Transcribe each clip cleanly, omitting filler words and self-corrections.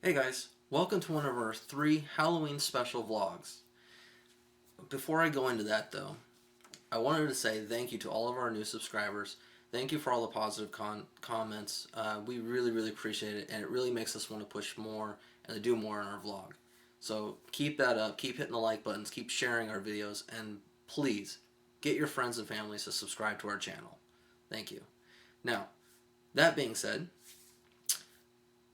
Hey guys, welcome to one of our 3 Halloween special vlogs. Before I go into that though, I wanted to say thank you to all of our new subscribers. Thank you for all the positive comments. We really appreciate it, and it really makes us want to push more and to do more in our vlog. So keep that up, keep hitting the like buttons, keep sharing our videos, and please get your friends and families to subscribe to our channel. Thank you. Now, that being said,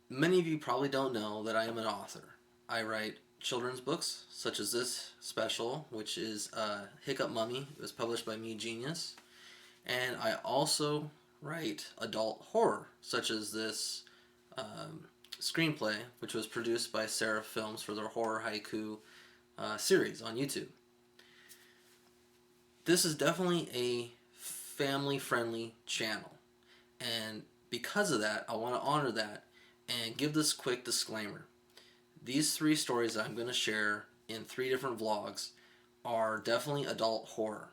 many of you probably don't know that I am an author. I write children's books, such as this special, which is Hiccup Mummy. It was published by Me Genius. And I also write adult horror, such as this screenplay, which was produced by Seraph Films for their Horror Haiku series on YouTube. This is definitely a family-friendly channel. And because of that, I want to honor that and give this quick disclaimer. These 3 stories that I'm going to share in 3 different vlogs are definitely adult horror.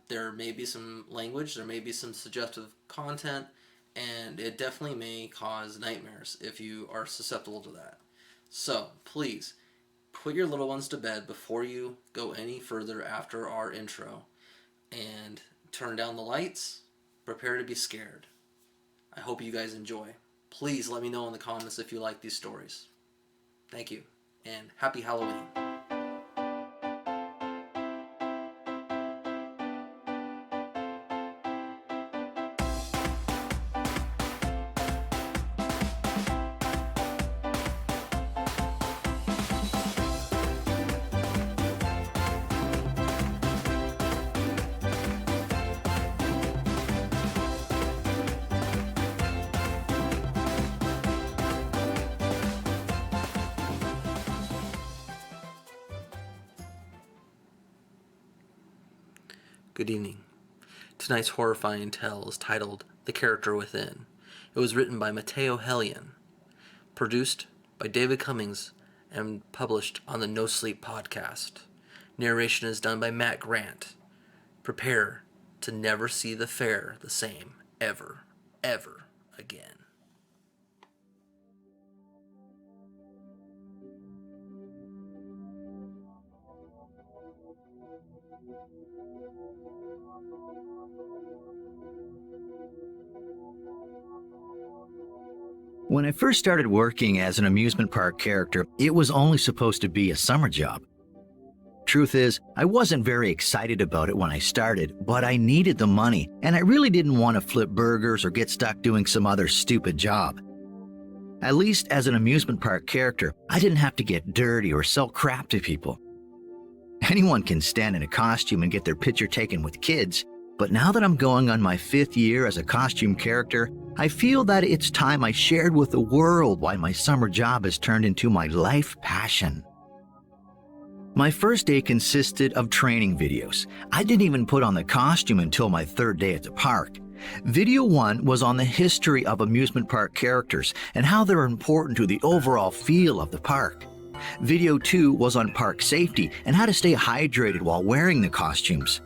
There may be some language, there may be some suggestive content, and it definitely may cause nightmares if you are susceptible to that. So, please, put your little ones to bed before you go any further after our intro, and turn down the lights, prepare to be scared. I hope you guys enjoy. Please let me know in the comments if you like these stories. Thank you, and happy Halloween. Good evening. Tonight's horrifying tale is titled The Character Within. It was written by Mateo Hellion, produced by David Cummings, and published on the NoSleep Podcast. Narration is done by Matt Grant. Prepare to never see the fair the same ever again. When I first started working as an amusement park character, it was only supposed to be a summer job. Truth is, I wasn't very excited about it when I started, but I needed the money, and I really didn't want to flip burgers or get stuck doing some other stupid job. At least as an amusement park character, I didn't have to get dirty or sell crap to people. Anyone can stand in a costume and get their picture taken with kids, but now that I'm going on my 5th year as a costume character, I feel that it's time I shared with the world why my summer job has turned into my life passion. My first day consisted of training videos. I didn't even put on the costume until my 3rd day at the park. Video 1 was on the history of amusement park characters and how they're important to the overall feel of the park. Video 2 was on park safety and how to stay hydrated while wearing the costumes.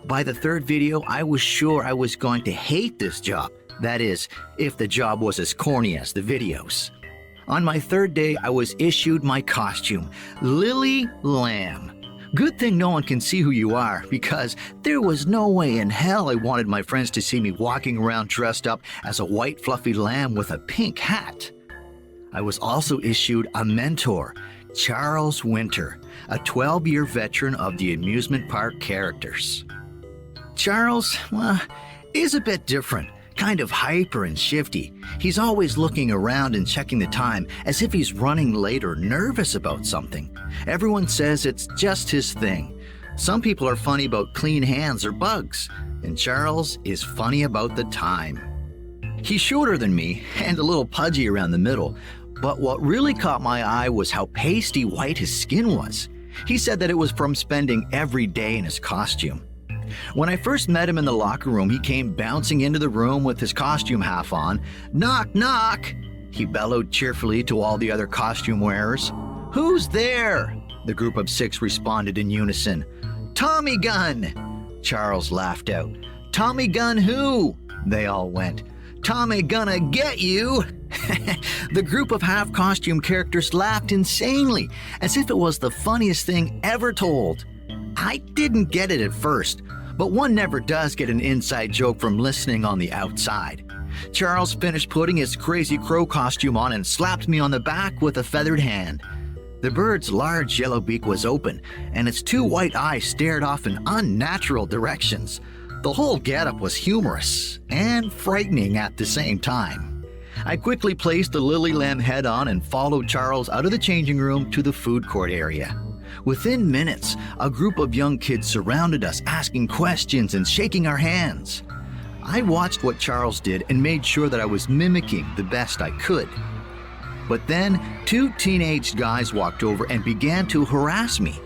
By the 3rd video, I was sure I was going to hate this job. That is, if the job was as corny as the videos. On my 3rd day, I was issued my costume, Lily Lamb. Good thing no one can see who you are, because there was no way in hell I wanted my friends to see me walking around dressed up as a white fluffy lamb with a pink hat. I was also issued a mentor, Charles Winter, a 12-year veteran of the amusement park characters. Charles, is a bit different, kind of hyper and shifty. He's always looking around and checking the time as if he's running late or nervous about something. Everyone says it's just his thing. Some people are funny about clean hands or bugs, and Charles is funny about the time. He's shorter than me and a little pudgy around the middle, but what really caught my eye was how pasty white his skin was. He said that it was from spending every day in his costume. When I first met him in the locker room, he came bouncing into the room with his costume half on. "Knock, knock!" he bellowed cheerfully to all the other costume wearers. "Who's there?" the group of 6 responded in unison. "Tommy gun!" Charles laughed out. "Tommy gun who?" they all went. Tommy gonna get you!" The group of half-costume characters laughed insanely, as if it was the funniest thing ever told. I didn't get it at first, but one never does get an inside joke from listening on the outside. Charles finished putting his crazy crow costume on and slapped me on the back with a feathered hand. The bird's large yellow beak was open, and its two white eyes stared off in unnatural directions. The whole getup was humorous and frightening at the same time. I quickly placed the lily lamb head on and followed Charles out of the changing room to the food court area. Within minutes, a group of young kids surrounded us, asking questions and shaking our hands. I watched what Charles did and made sure that I was mimicking the best I could. But then, two teenage guys walked over and began to harass me.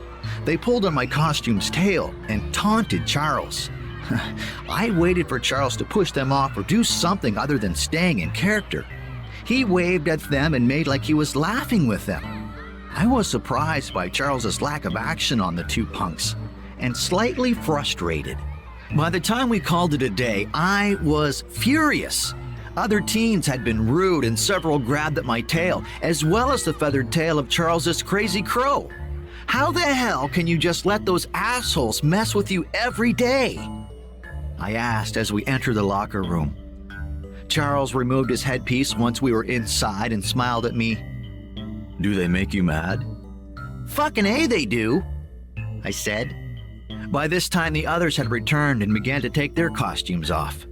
They pulled on my costume's tail and taunted Charles. I waited for Charles to push them off or do something other than staying in character. He waved at them and made like he was laughing with them. I was surprised by Charles's lack of action on the two punks and slightly frustrated. By the time we called it a day, I was furious. Other teens had been rude and several grabbed at my tail, as well as the feathered tail of Charles's crazy crow. How the hell can you just let those assholes mess with you every day? I asked as we entered the locker room. Charles removed his headpiece once we were inside and smiled at me. "Do they make you mad?" "Fucking A, they do," I said. By this time, the others had returned and began to take their costumes off.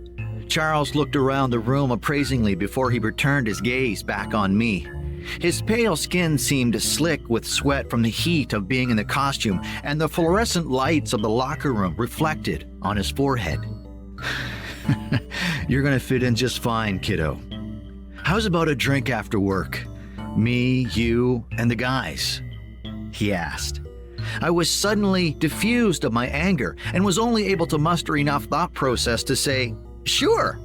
Charles looked around the room appraisingly before he returned his gaze back on me. His pale skin seemed slick with sweat from the heat of being in the costume, and the fluorescent lights of the locker room reflected on his forehead. "You're gonna fit in just fine, kiddo. How's about a drink after work? Me, you, and the guys?" he asked. I was suddenly diffused of my anger and was only able to muster enough thought process to say, "Sure."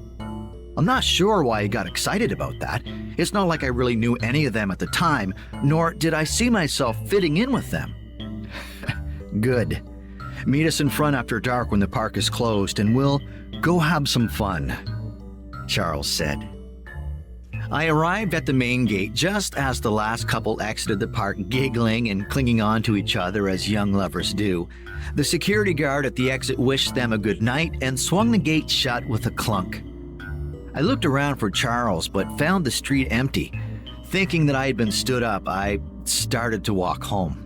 I'm not sure why I got excited about that. It's not like I really knew any of them at the time, nor did I see myself fitting in with them. "Good. Meet us in front after dark when the park is closed and we'll go have some fun," Charles said. I arrived at the main gate just as the last couple exited the park, giggling and clinging on to each other as young lovers do. The security guard at the exit wished them a good night and swung the gate shut with a clunk. I looked around for Charles but found the street empty. Thinking that I had been stood up, I started to walk home.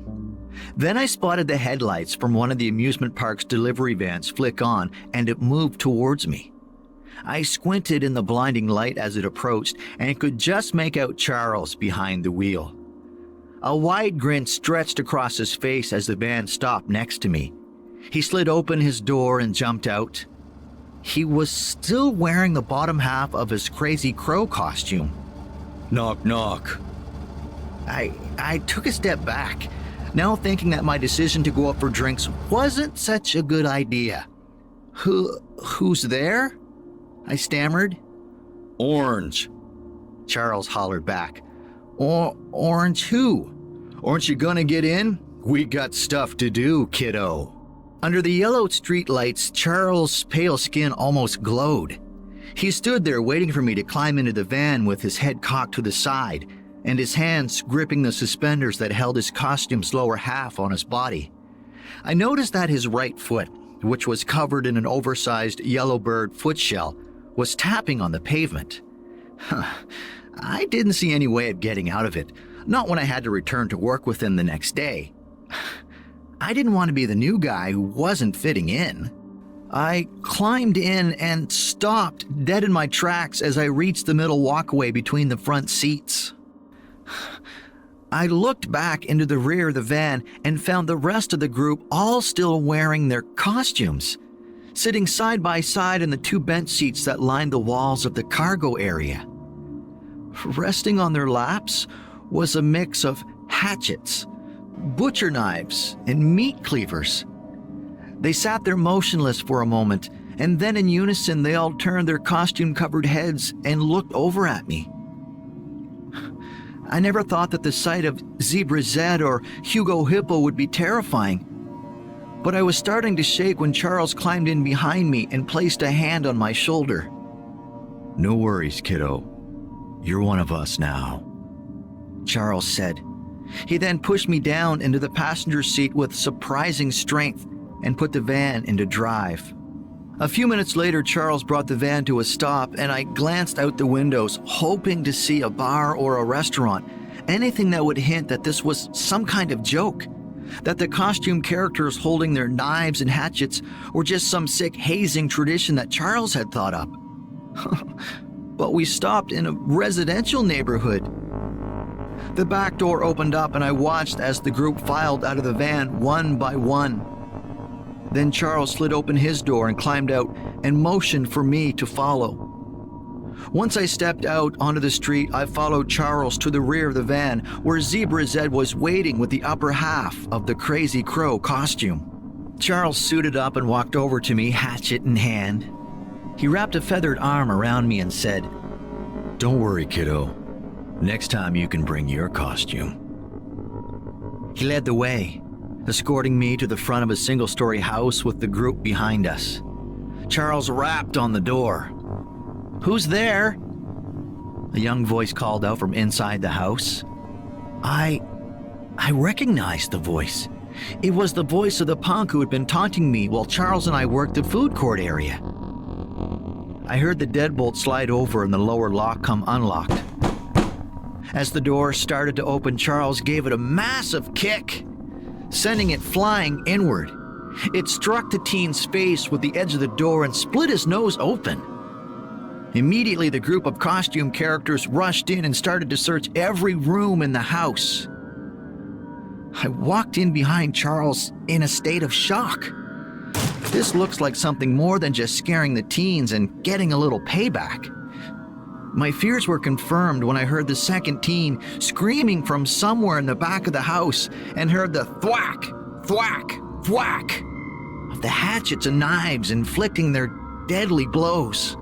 Then I spotted the headlights from one of the amusement park's delivery vans flick on, and it moved towards me. I squinted in the blinding light as it approached and could just make out Charles behind the wheel. A wide grin stretched across his face as the van stopped next to me. He slid open his door and jumped out. He was still wearing the bottom half of his crazy crow costume. "Knock, knock." I took a step back, now thinking that my decision to go out for drinks wasn't such a good idea. Who's there?" I stammered. "Orange," Charles hollered back. Orange who? Aren't you gonna get in? We got stuff to do, kiddo." Under the yellow streetlights, Charles' pale skin almost glowed. He stood there waiting for me to climb into the van with his head cocked to the side and his hands gripping the suspenders that held his costume's lower half on his body. I noticed that his right foot, which was covered in an oversized yellowbird footshell, was tapping on the pavement. I didn't see any way of getting out of it, not when I had to return to work with him the next day. I didn't want to be the new guy who wasn't fitting in. I climbed in and stopped dead in my tracks as I reached the middle walkway between the front seats. I looked back into the rear of the van and found the rest of the group all still wearing their costumes, sitting side by side in the two bench seats that lined the walls of the cargo area. Resting on their laps was a mix of hatchets, butcher knives, and meat cleavers. They sat there motionless for a moment, and then in unison they all turned their costume-covered heads and looked over at me. I never thought that the sight of Zebra Zed or Hugo Hippo would be terrifying, but I was starting to shake when Charles climbed in behind me and placed a hand on my shoulder. "No worries, kiddo. You're one of us now," Charles said. He then pushed me down into the passenger seat with surprising strength and put the van into drive. A few minutes later, Charles brought the van to a stop, and I glanced out the windows, hoping to see a bar or a restaurant, anything that would hint that this was some kind of joke, that the costume characters holding their knives and hatchets were just some sick hazing tradition that Charles had thought up. But we stopped in a residential neighborhood. The back door opened up and I watched as the group filed out of the van one by one. Then Charles slid open his door and climbed out and motioned for me to follow. Once I stepped out onto the street, I followed Charles to the rear of the van where Zebra Zed was waiting with the upper half of the Crazy Crow costume. Charles suited up and walked over to me, hatchet in hand. He wrapped a feathered arm around me and said, "Don't worry, kiddo. Next time you can bring your costume." He led the way, escorting me to the front of a single-story house with the group behind us. Charles rapped on the door. "Who's there?" A young voice called out from inside the house. I recognized the voice. It was the voice of the punk who had been taunting me while Charles and I worked the food court area. I heard the deadbolt slide over and the lower lock come unlocked. As the door started to open, Charles gave it a massive kick, sending it flying inward. It struck the teen's face with the edge of the door and split his nose open. Immediately, the group of costume characters rushed in and started to search every room in the house. I walked in behind Charles in a state of shock. This looks like something more than just scaring the teens and getting a little payback. My fears were confirmed when I heard the second teen screaming from somewhere in the back of the house and heard the thwack, thwack, thwack of the hatchets and knives inflicting their deadly blows.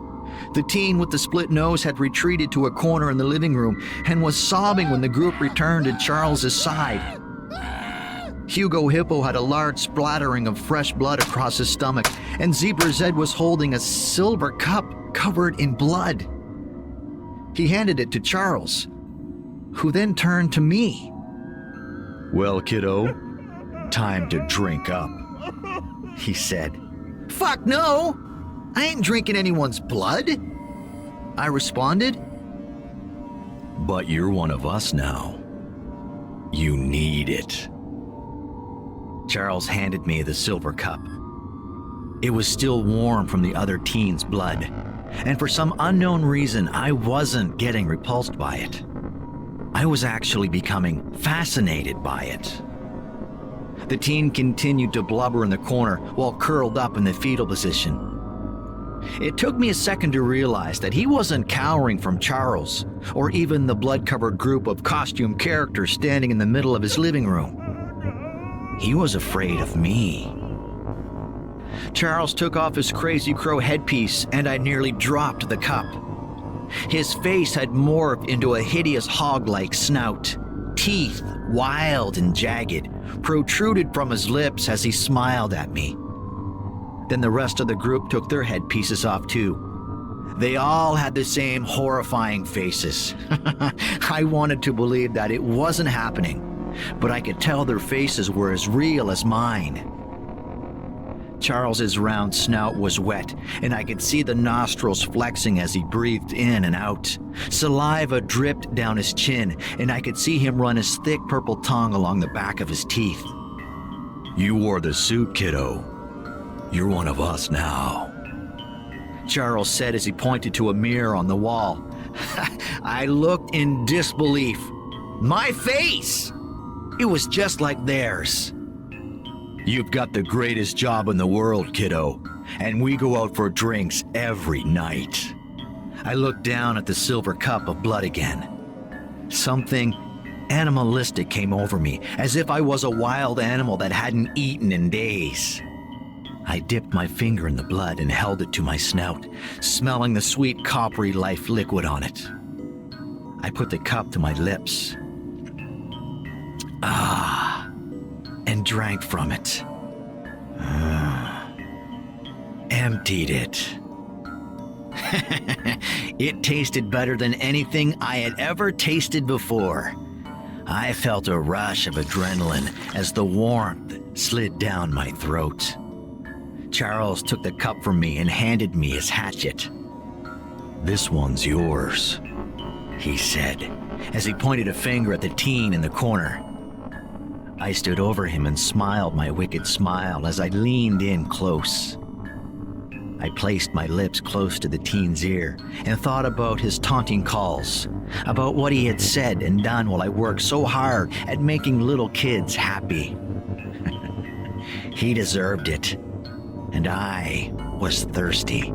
The teen with the split nose had retreated to a corner in the living room and was sobbing when the group returned to Charles's side. Hugo Hippo had a large splattering of fresh blood across his stomach, and Zebra Zed was holding a silver cup covered in blood. He handed it to Charles, who then turned to me. "Well, kiddo, time to drink up," he said. "Fuck no! I ain't drinking anyone's blood," I responded. "But you're one of us now. You need it." Charles handed me the silver cup. It was still warm from the other teen's blood, and for some unknown reason, I wasn't getting repulsed by it. I was actually becoming fascinated by it. The teen continued to blubber in the corner while curled up in the fetal position. It took me a second to realize that he wasn't cowering from Charles, or even the blood-covered group of costume characters standing in the middle of his living room. He was afraid of me. Charles took off his Crazy Crow headpiece, and I nearly dropped the cup. His face had morphed into a hideous hog-like snout. Teeth, wild and jagged, protruded from his lips as he smiled at me. Then the rest of the group took their headpieces off too. They all had the same horrifying faces. I wanted to believe that it wasn't happening, but I could tell their faces were as real as mine. Charles's round snout was wet, and I could see the nostrils flexing as he breathed in and out. Saliva dripped down his chin, and I could see him run his thick purple tongue along the back of his teeth. "You wore the suit, kiddo. You're one of us now," Charles said as he pointed to a mirror on the wall. I looked in disbelief. My face! It was just like theirs. "You've got the greatest job in the world, kiddo, and we go out for drinks every night." I looked down at the silver cup of blood again. Something animalistic came over me, as if I was a wild animal that hadn't eaten in days. I dipped my finger in the blood and held it to my snout, smelling the sweet coppery life liquid on it. I put the cup to my lips. And drank from it. Emptied it. It tasted better than anything I had ever tasted before. I felt a rush of adrenaline as the warmth slid down my throat. Charles took the cup from me and handed me his hatchet. "This one's yours," he said, as he pointed a finger at the teen in the corner. I stood over him and smiled my wicked smile as I leaned in close. I placed my lips close to the teen's ear and thought about his taunting calls, about what he had said and done while I worked so hard at making little kids happy. He deserved it, and I was thirsty.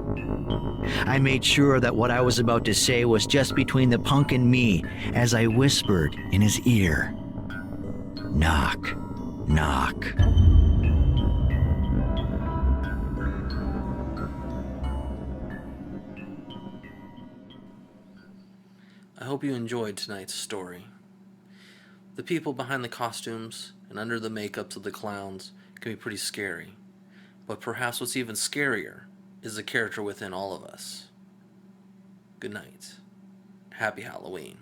I made sure that what I was about to say was just between the punk and me as I whispered in his ear, "Knock, knock." I hope you enjoyed tonight's story. The people behind the costumes and under the makeups of the clowns can be pretty scary, but perhaps what's even scarier is the character within all of us. Good night. Happy Halloween.